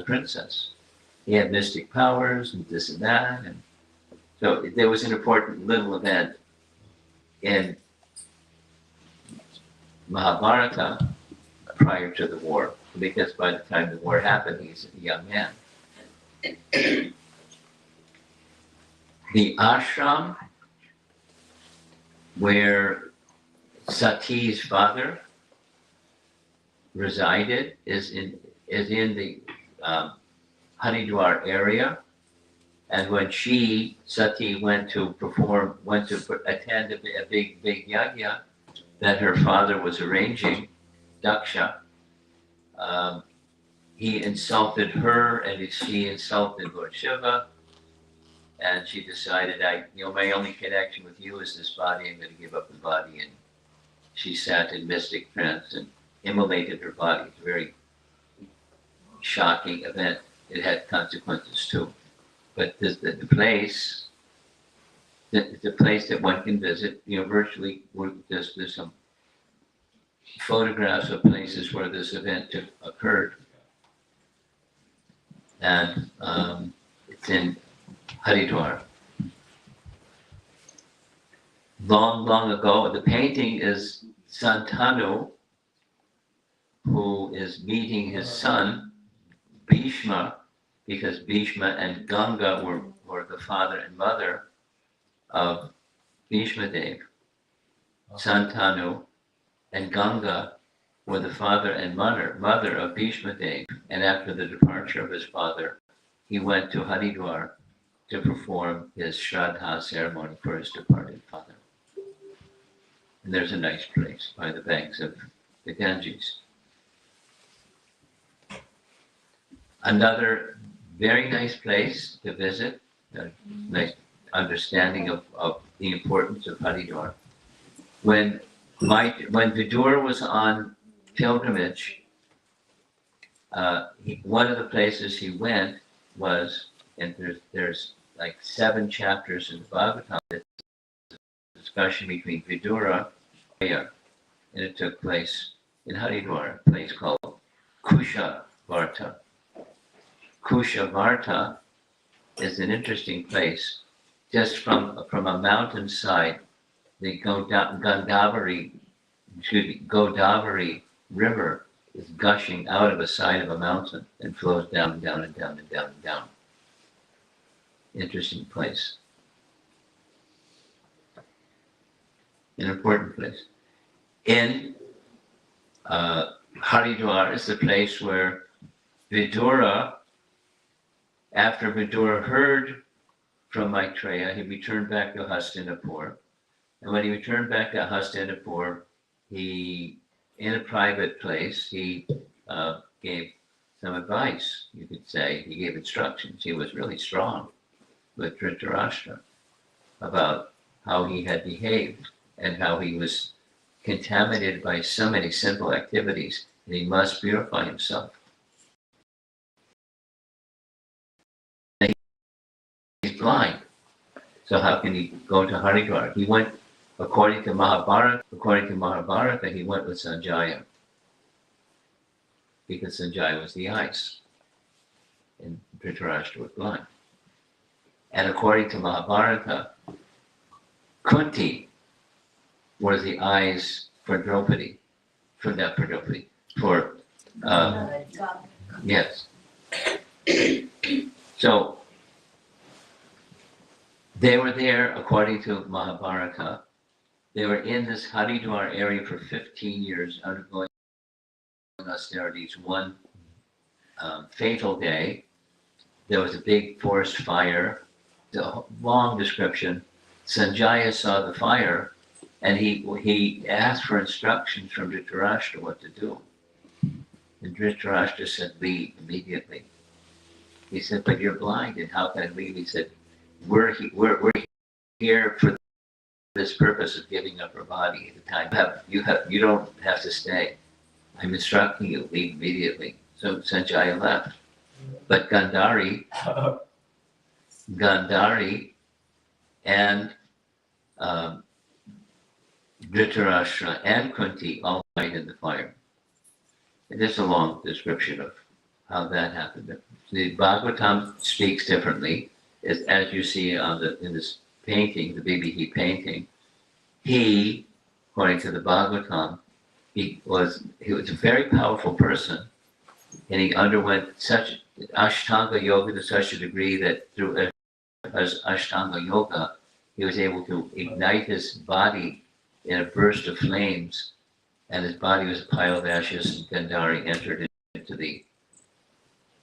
princess. He had mystic powers and this and that. And so there was an important little event in Mahabharata prior to the war, because by the time the war happened, he's a young man. The ashram where Sati's father resided is in the Haridwar area, and when Sati went to attend a big yajna that her father was arranging, Daksha, he insulted her, and she insulted Lord Shiva, and she decided, my only connection with you is this body. I'm going to give up the body, and she sat in mystic trance and immolated her body. It's a very shocking event. It had consequences too. But the place that one can visit, virtually, there's some photographs of places where this event occurred. And it's in Haridwar. Long ago, the painting is Santanu, who is meeting his son, Bhishma, because Bhishma and Ganga were the father and mother of Bhishma Dev. Santanu and Ganga were the father and mother of Bhishma Dev. And after the departure of his father, he went to Haridwar to perform his Shraddha ceremony for his departed father. And there's a nice place by the banks of the Ganges. Another very nice place to visit, a nice understanding of the importance of Haridwar. When Vidura was on pilgrimage, one of the places he went was, and there's like 7 chapters in the Bhagavatam, discussion between Vidura and it took place in Haridwar, a place called Kushavarta. Kushavarta is an interesting place. Just from a mountainside, the Godavari River is gushing out of the side of a mountain and flows down and down and down and down and down. Interesting place. An important place. In Haridwar is the place where Vidura, after Vidura heard from Maitreya, he returned back to Hastinapur. And when he returned back to Hastinapur, he, in a private place, he gave some advice, you could say. He gave instructions. He was really strong with Dhritarashtra about how he had behaved and how he was contaminated by so many simple activities, and he must purify himself. He's blind, so how can he go to Haridwar? He went, according to Mahabharata, he went with Sanjaya, because Sanjaya was the eyes, and Dhritarashtra was blind. And according to Mahabharata, Kunti were the eyes for Draupadi, yes. So they were there, according to Mahabharata. They were in this Haridwar area for 15 years, undergoing austerities. One fatal day, there was a big forest fire. The long description. Sanjaya saw the fire, and he asked for instructions from Dhritarashtra what to do. And Dhritarashtra said, leave immediately. He said, but you're blind, and how can I leave? He said, we're here for this purpose of giving up our body at the time. You don't have to stay. I'm instructing you, leave immediately. So Sanjaya left. But Gandhari and Dhritarashtra and Kunti all died in the fire. And there's a long description of how that happened. The Bhagavatam speaks differently, as you see in this painting, the BBD painting. He, according to the Bhagavatam, he was a very powerful person, and he underwent such Ashtanga yoga to such a degree that through Ashtanga yoga, he was able to ignite his body in a burst of flames, and his body was a pile of ashes, and Gandhari entered into the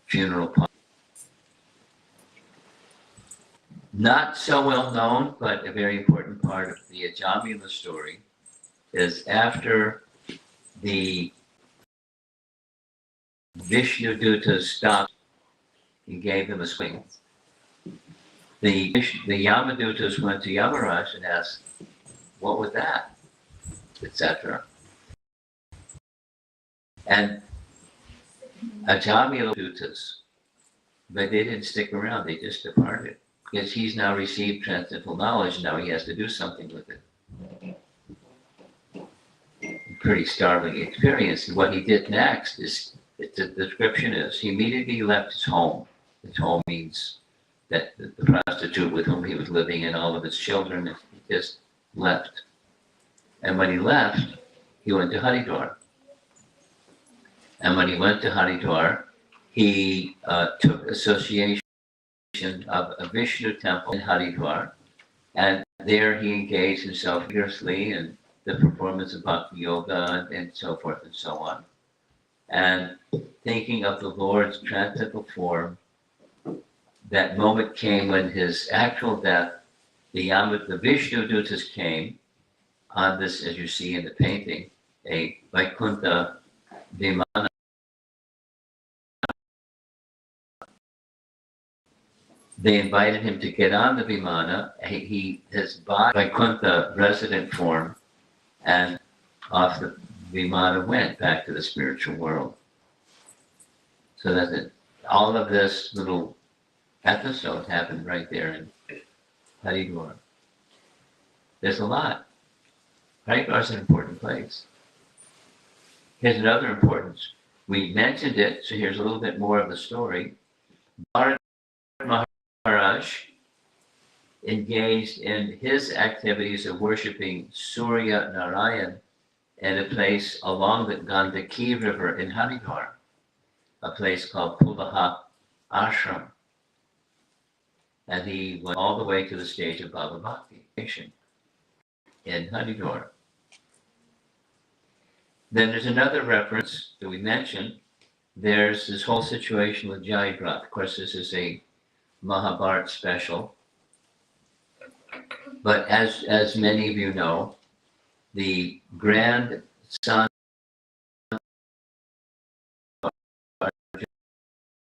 funeral pyre. Not so well known, but a very important part of the Ajamila story is after the Vishnu Duta stopped and gave them a swing. The Yamadutas went to Yamaraj and asked, what was that? Etc. And Ajamila Dutas, but they didn't stick around, they just departed. Because he's now received transcendental knowledge, now he has to do something with it. Pretty startling experience. And what he did next is, the description is, he immediately left his home. His home means that the prostitute with whom he was living and all of his children, he just left. And when he left, he went to Haridwar. And when he went to Haridwar, he took association of a Vishnu temple in Haridwar, and there he engaged himself vigorously in the performance of bhakti yoga and so forth and so on. And thinking of the Lord's transcendental form, that moment came when his actual death, the Vishnu Dutas came on this, as you see in the painting, a Vaikuntha Vimana. They invited him to get on the Vimana. His body, Vaikuntha resident form, and off the Vimana went back to the spiritual world. So that's it. All of this little episode happened right there in Haridwar. There's a lot. Haridwar is an important place. Here's another importance. We mentioned it, so here's a little bit more of the story. Bharat Maharaj engaged in his activities of worshiping Surya Narayan in a place along the Gandaki River in Haridwar, a place called Pulaha Ashram. And he went all the way to the stage of Bhava Bhakti in Haridwar. Then there's another reference that we mentioned. There's this whole situation with Jayadratha. Of course, this is a Mahabharata special. But as many of you know, the grandson of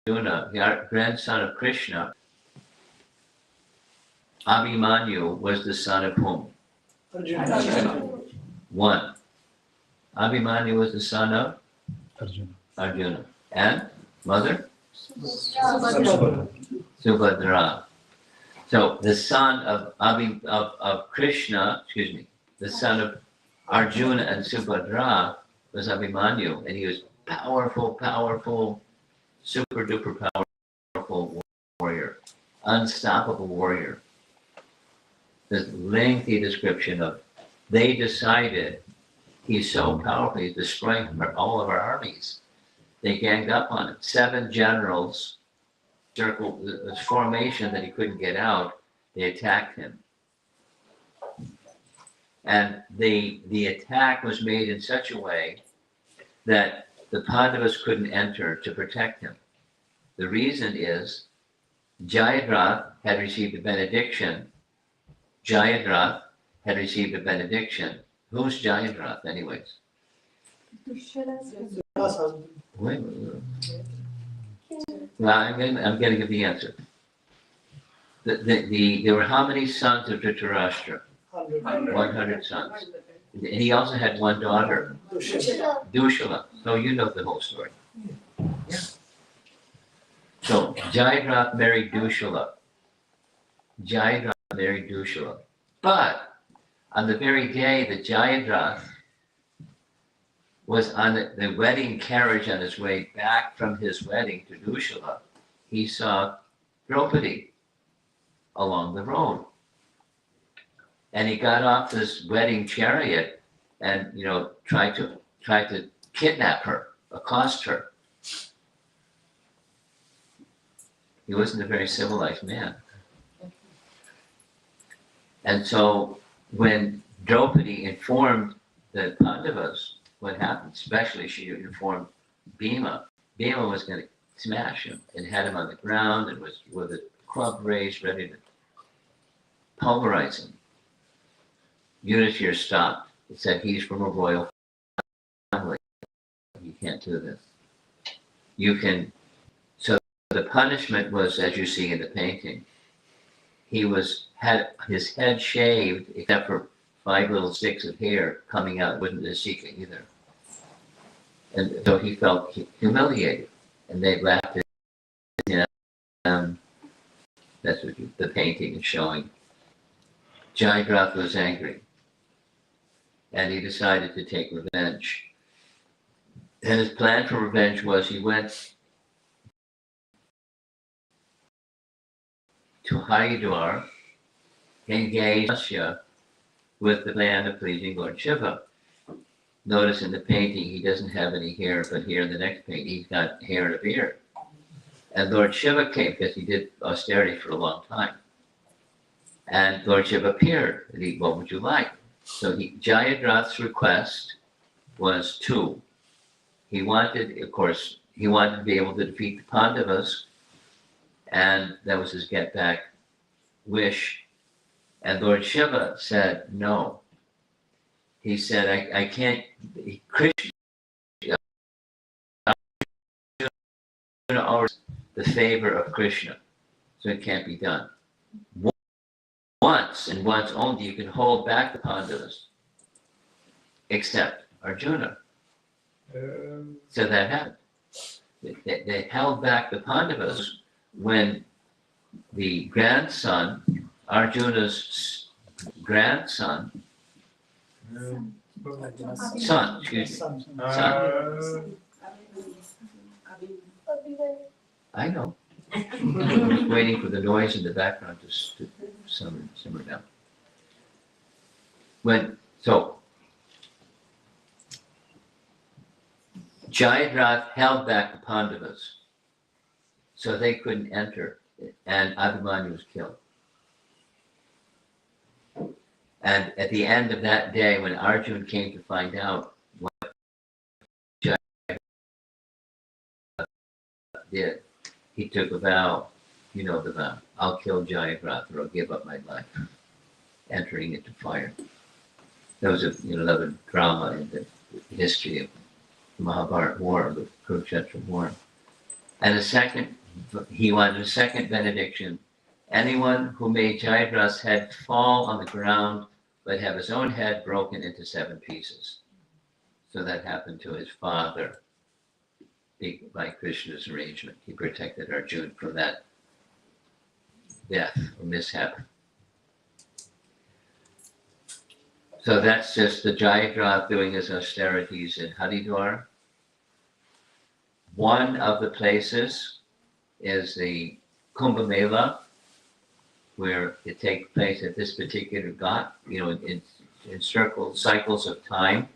Arjuna, the grandson of Krishna, Abhimanyu, was the son of whom? Arjuna. One. Abhimanyu was the son of Arjuna. And mother? Subhadra. So the son of Krishna, the son of Arjuna and Subhadra was Abhimanyu, and he was powerful, super duper powerful warrior, unstoppable warrior. This lengthy description of, they decided he's so powerful, he's destroying all of our armies. They ganged up on him. 7 generals circled the formation that he couldn't get out. They attacked him. And the attack was made in such a way that the Pandavas couldn't enter to protect him. The reason is Jayadratha had received a benediction. Jayadratha had received a benediction. Who's Jayadratha, anyways? Wait. Well, I'm going to give the answer. There were how many sons of Dhritarashtra? 100 sons. And he also had one daughter, Dushala. So you know the whole story. Yeah. So Jayadratha married Dushala. But on the very day that Jayadratha was on the wedding carriage on his way back from his wedding to Dushala. He saw Draupadi along the road. And he got off this wedding chariot and, tried to kidnap her, accost her. He wasn't a very civilized man. And so when Draupadi informed the Pandavas what happened, especially she informed Bhima, Bhima was going to smash him and had him on the ground and was with a club raised, ready to pulverize him. Yudhishthira stopped. He said, he's from a royal family. You can't do this. So the punishment was, as you see in the painting, he had his head shaved except for 5 little sticks of hair coming out. Wasn't a secret either. And so he felt humiliated. And they laughed at him. That's what the painting is showing. Jayadratha was angry. And he decided to take revenge. And his plan for revenge was he went to Haridwar, engaged Asya with the plan of pleasing Lord Shiva. Notice in the painting he doesn't have any hair, but here in the next painting he's got hair and a beard. And Lord Shiva came because he did austerity for a long time. And Lord Shiva appeared. And he, what would you like? So Jayadratha's request was 2. He wanted, of course, to be able to defeat the Pandavas, and that was his get back wish. And Lord Shiva said no. He said, I can't, Krishna always the favor of Krishna, so it can't be done. Once, and once only, you can hold back the Pandavas, except Arjuna. So that happened. They held back the Pandavas when the grandson, Arjuna's grandson, son, I know. I'm just waiting for the noise in the background to simmer down. Jayadratha held back the Pandavas, so they couldn't enter, and Abhimanyu was killed. And at the end of that day, when Arjuna came to find out what Jayadratha did, he took a vow, the vow, I'll kill Jayadratha or I'll give up my life, entering into fire. There was another drama in the history of the Mahabharata war, the Kurukshetra war. And he wanted a second benediction. Anyone who made Jayadratha's head fall on the ground would have his own head broken into 7 pieces. So that happened to his father by Krishna's arrangement. He protected Arjuna from that death or mishap. So that's just the Jayadratha doing his austerities in Haridwar. One of the places is the Kumbh Mela, where it takes place at this particular ghat, in cycles of time.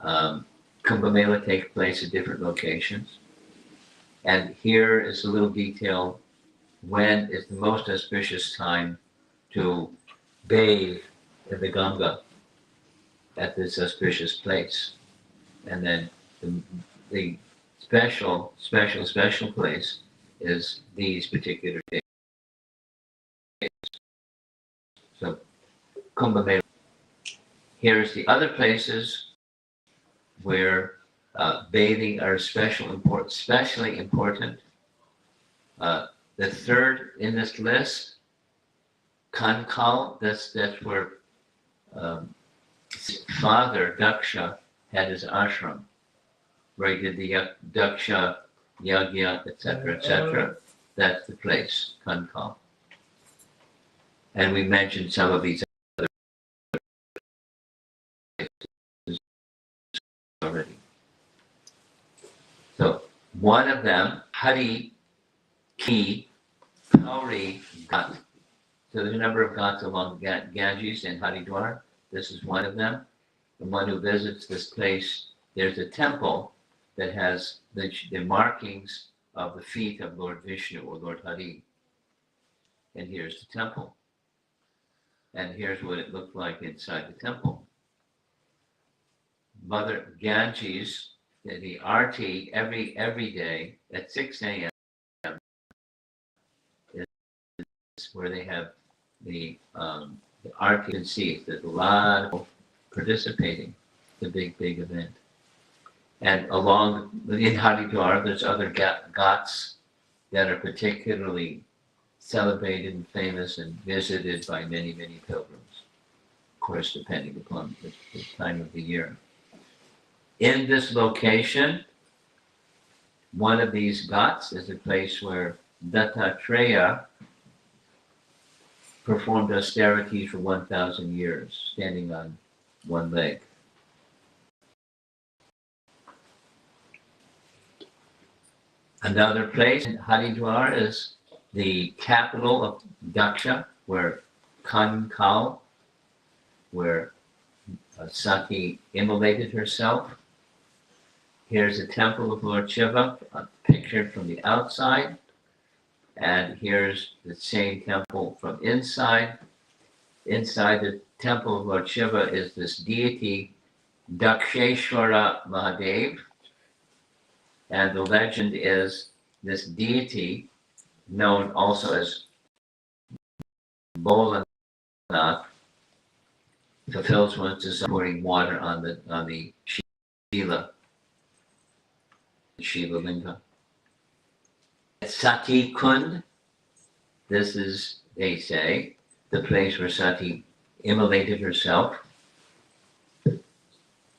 Kumbh Mela takes place at different locations. And here is a little detail when is the most auspicious time to bathe in the Ganga at this auspicious place. And then the special place is these particular days. So Kumbh Mela. Here's the other places where bathing are especially important. The third in this list, Kankal, that's where Father Daksha had his ashram, where he did the Daksha Yagya, etc. That's the place, Kankal. And we mentioned some of these other places already. So one of them, Hari Ki Prairie Ghat. So there's a number of ghats along Ganges and Haridwar. This is one of them. The one who visits this place, there's a temple that has the markings of the feet of Lord Vishnu or Lord Hari. And here's the temple. And here's what it looked like inside the temple. Mother Ganges, the arti every day at 6 a.m. is where they have the arti. You can see there's a lot of people participating. It's a big event. And along in Haridwar, there's other ghats that are particularly celebrated and famous and visited by many pilgrims. Of course, depending upon the time of the year. In this location, one of these ghats is a place where Dattatreya performed austerities for 1,000 years, standing on one leg. Another place in Haridwar is the capital of Daksha, where Kankal, where Sati immolated herself. Here's a temple of Lord Shiva, pictured from the outside. And here's the same temple from inside. Inside the temple of Lord Shiva is this deity, Daksheshwara Mahadev. And the legend is this deity, known also as Bholanath, fulfills one's desire pouring water on the Shiva Linga. Sati Kund, this is, they say, the place where Sati immolated herself.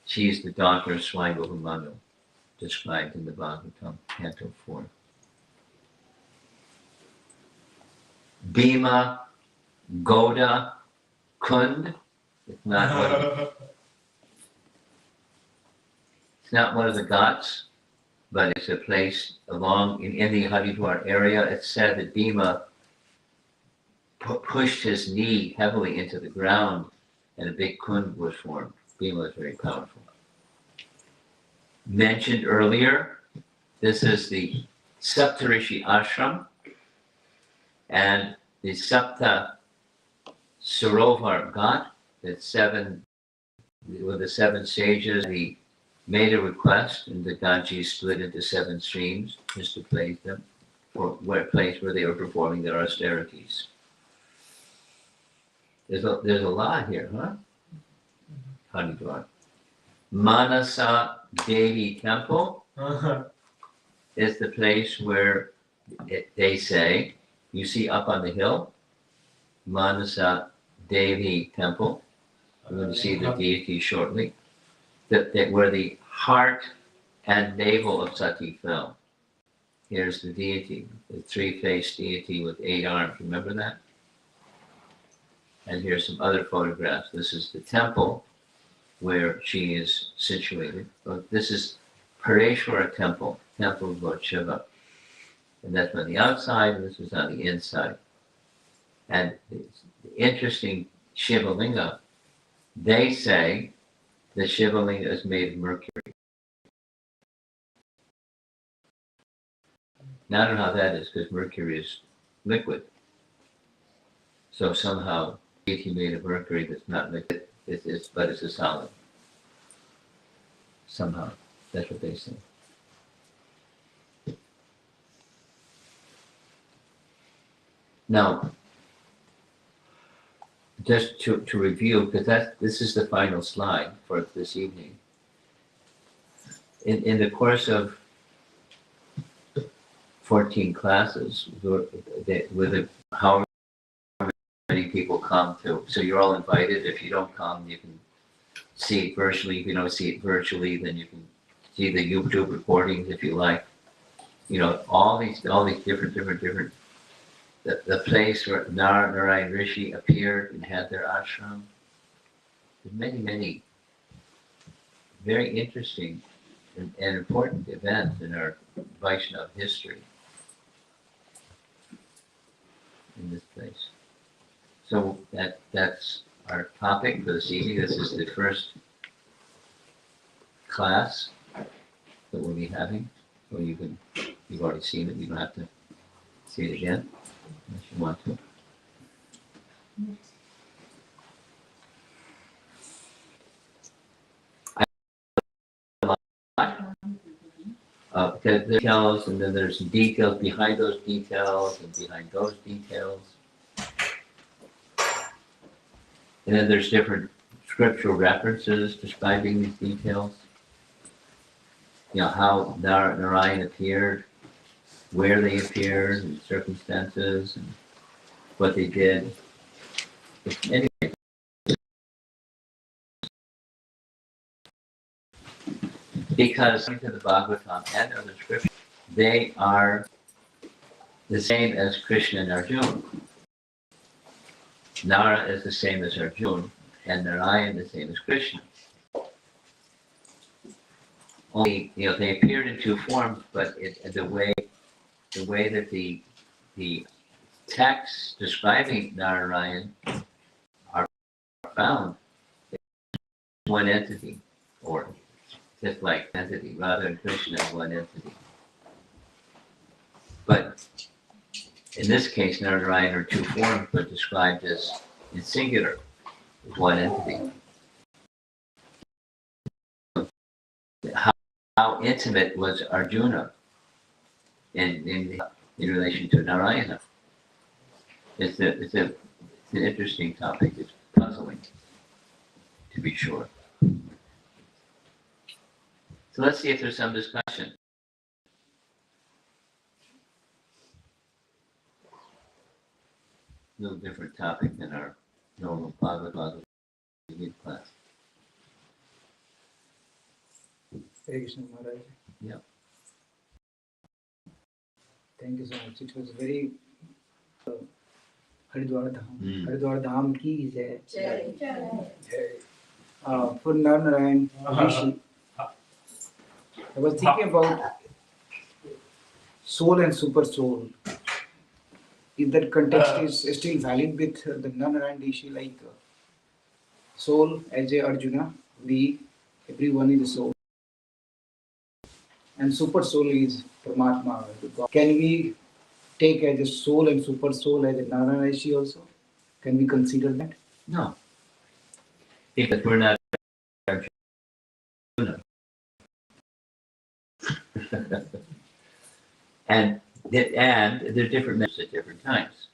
She's the daughter of Swayambhu Manu, described in the Bhagavatam, Canto 4. Bhima Goda Kund, it's not one of the ghats, but it's a place along in the Haridwar area. It's said that Bhima pushed his knee heavily into the ground and a big kund was formed. Bhima was very powerful. Mentioned earlier, this is the Saptarishi Ashram and the Sapta Sarovar Ghat, with the 7 sages. He made a request, and the Ganges split into 7 streams just to place them for a place where they were performing their austerities. There's a lot here, huh? Haridwar. Manasa Devi Temple is the place where they say, you see up on the hill, Manasa Devi Temple. I'm going to see the deity shortly. That where the heart and navel of Sati fell. Here's the deity, the 3-faced deity with 8 arms. Remember that? And here's some other photographs. This is the temple where she is situated. This is Pareshwara Temple, Temple of Lord Shiva. And that's on the outside, and this is on the inside. And it's interesting, Shiva Linga, they say the Shiva Linga is made of mercury. Now I don't know how that is, because mercury is liquid. So somehow, deity made of mercury that's not liquid, but it's a solid. Somehow, that's what they say. Now, just to review, because this is the final slide for this evening. In the course of 14 classes, how many people come to, so you're all invited. If you don't come, you can see it virtually. If you don't see it virtually, then you can see the YouTube recordings if you like. You know, all these different. The place where Narayan Rishi appeared and had their ashram. There's many very interesting and important event in our Vaishnava history in this place. So that's our topic for this evening. This is the first class that we'll be having. So you've already seen it. You don't have to see it again unless you want to. The details, and then there's some details behind those details and behind those details. And then there's different scriptural references describing these details. You know, how Narayan appeared, where they appeared, and circumstances, and what they did. Anyway, because according to the Bhagavatam and other scriptures, they are the same as Krishna and Arjuna. Nara is the same as Arjuna, and Narayan the same as Krishna. Only, you know, they appeared in two forms, but the way that the texts describing Narayan are found in one entity, or just like entity, rather than Krishna as one entity. But in this case, Narayan are two forms, but described as in singular, as one entity. How intimate was Arjuna in relation to Narayana? It's an interesting topic. It's puzzling, to be sure. So let's see if there's some discussion. A little different topic than our normal Bhagavad Gita class. Hare Krishna Maharaj. Yeah. Thank you so much. It was very Haridwar Dham. Haridwar Dham ki jai. For Narayan Rishi, I was thinking about soul and super soul. If that context is still valid with the Narayan Rishi, like soul as a Arjuna, everyone is a soul. And super soul is Paramatma. Can we take as a soul and super soul as a Narayan Rishi also? Can we consider that? No. Because we're not Arjuna. and there are different messages at different times.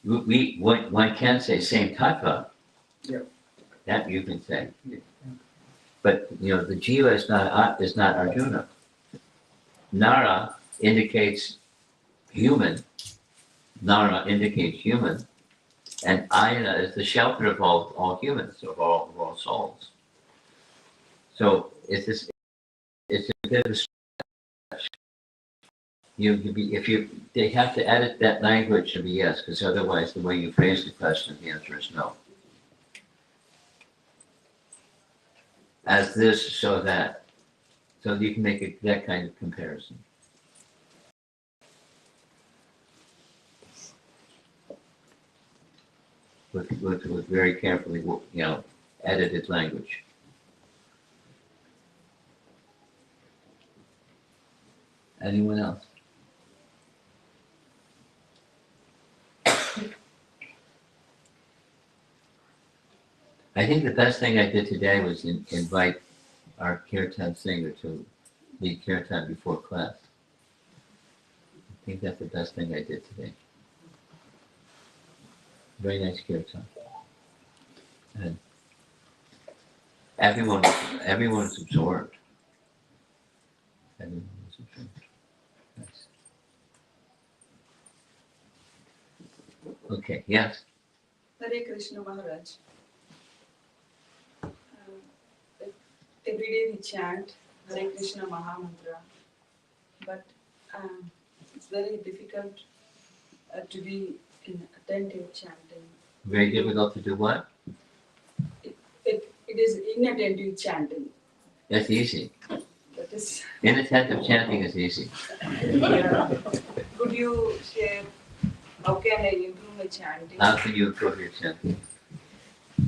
One can say same tattva. Yeah. That you can say. Yeah. But you know, the jiva is not Arjuna. Nara indicates human. Nara indicates human, and Ayana is the shelter of all humans, of all souls. So it's a bit of a stretch. They have to edit that language to be yes, because otherwise, the way you phrase the question, the answer is no. As this, so that. So you can make that kind of comparison. With very carefully, edited language. Anyone else? I think the best thing I did today was invite our kirtan singer to lead kirtan before class. I think that's the best thing I did today. Very nice kirtan. And everyone was absorbed. Everyone was absorbed. Nice. Okay, yes. Hare Krishna Maharaj. Every day we chant Hare Krishna Mahamantra, but it's very difficult to be in attentive chanting. Very difficult to do what? it is inattentive chanting. That's easy. That is. Inattentive chanting is easy. Could you share how can I improve my chanting? How can you improve your chanting?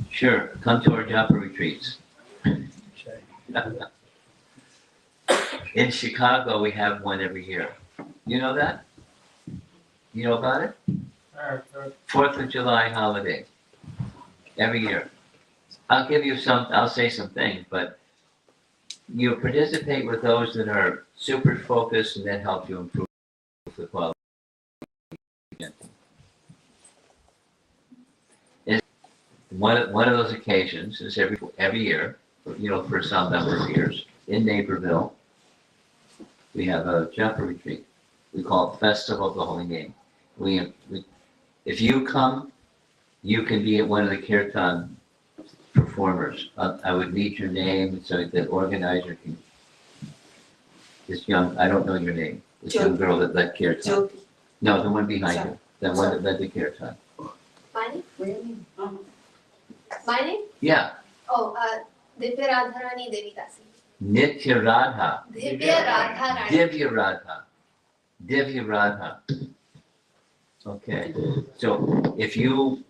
Sure, come to our japa retreats. In Chicago, we have one every year. You know that? You know about it? 4th of July holiday. Every year. I'll say some things, but you participate with those that are super focused and that help you improve the quality. One of those occasions is every year, for some number of years, in Naperville, we have a japa retreat. We call it Festival of the Holy Name. If you come, you can be at one of the kirtan performers. I would need your name so the organizer can. This young, I don't know your name. This young girl that led kirtan. Jyoti. No, the one behind you. The one that led the kirtan. My name? Really? My name? Yeah, Oh, Divya Radharani Devi Dasi. Nitya Radha. Divya Radharani. Divya Radha. Divya Radha. Okay, so if you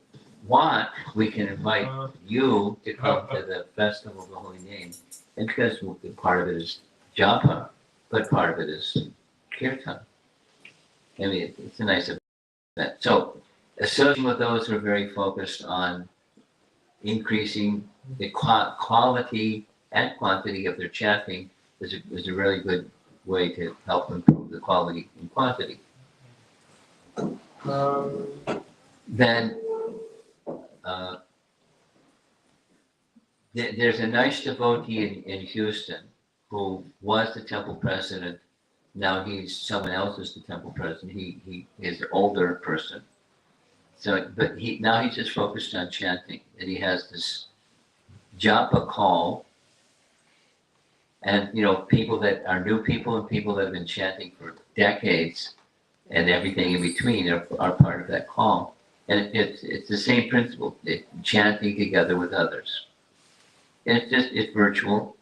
want, we can invite you to come to the Festival of the Holy Name. And because part of it is japa, but part of it is kirtan. I mean, it's a nice event. So associating with those who are very focused on increasing the quality and quantity of their chanting is a really good way to help improve the quality and quantity. Then there's a nice devotee in Houston who was the temple president. Now someone else is the temple president. He is an older person. So, but now he's just focused on chanting, and he has this japa call. And people that are new people and people that have been chanting for decades and everything in between are part of that call. And it's the same principle, chanting together with others. And it's virtual.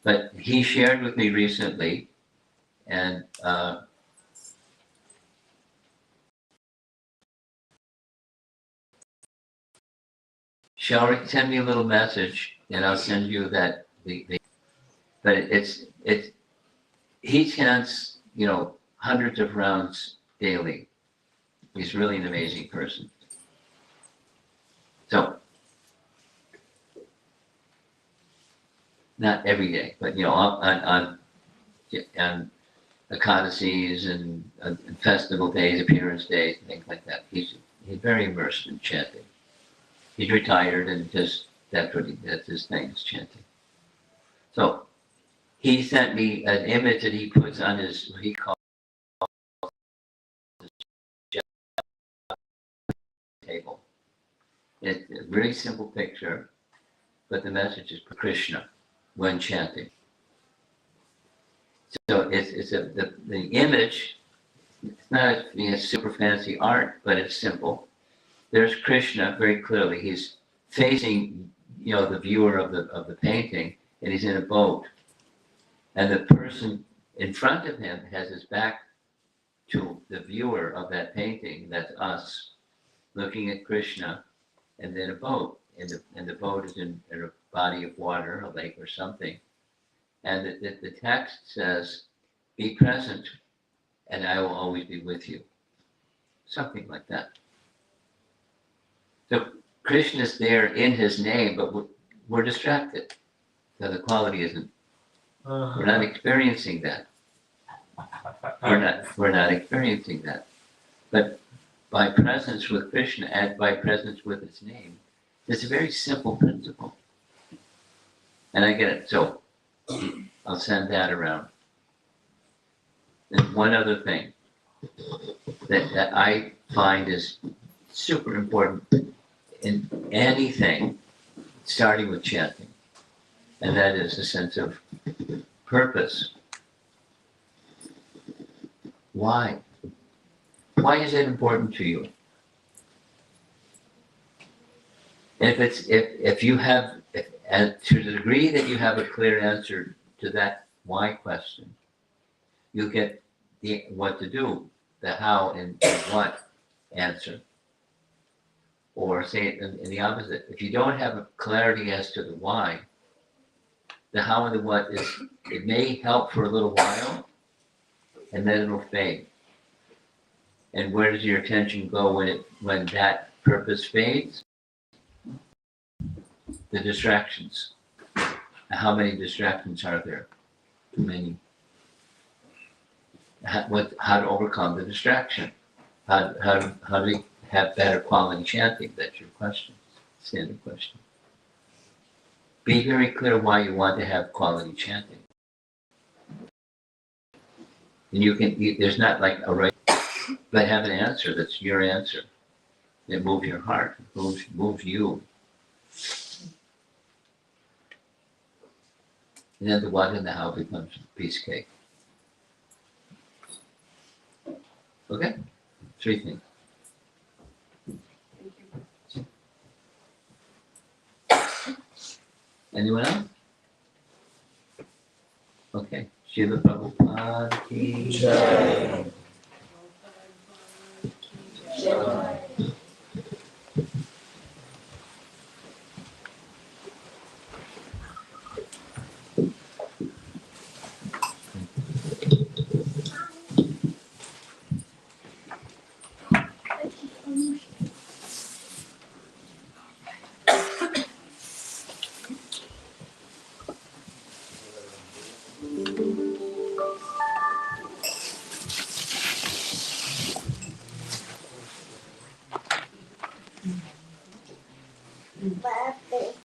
But he shared with me recently, and Shall send me a little message, and I'll send you that. But he chants, hundreds of rounds daily. He's really an amazing person. So, not every day, but on Ekadasis and festival days, appearance days, things like that. He's very immersed in chanting. He's retired and that's his thing, is chanting. So he sent me an image that he puts on his, what he calls his table. It's a really simple picture, but the message is Krishna when chanting. So the image, it's not super fancy art, but it's simple. There's Krishna very clearly. He's facing, the viewer of the painting, and he's in a boat. And the person in front of him has his back to the viewer of that painting. That's us, looking at Krishna, and then a boat. And the boat is in a body of water, a lake or something. And the text says, "Be present, and I will always be with you." Something like that. So Krishna is there in his name, but we're distracted. So the quality isn't. We're not experiencing that. We're not experiencing that. But by presence with Krishna and by presence with his name, it's a very simple principle. And I get it. So I'll send that around. And one other thing that I find is super important in anything, starting with chanting, and that is a sense of purpose. Why? Why is it important to you? And to the degree that you have a clear answer to that why question, you get the what to do, the how and what answer. Or say it in the opposite. If you don't have a clarity as to the why, the how and the what it may help for a little while, and then it'll fade. And where does your attention go when that purpose fades? The distractions. How many distractions are there? Too many. How to overcome the distraction? How do we have better quality chanting? That's your question. Standard question. Be very clear why you want to have quality chanting. And there's not like a right, but have an answer that's your answer. That moves your heart, moves you. And then the what and the how becomes a piece of cake. Okay? 3 things. Anyone else? Okay. Srila Prabhupada ki jai.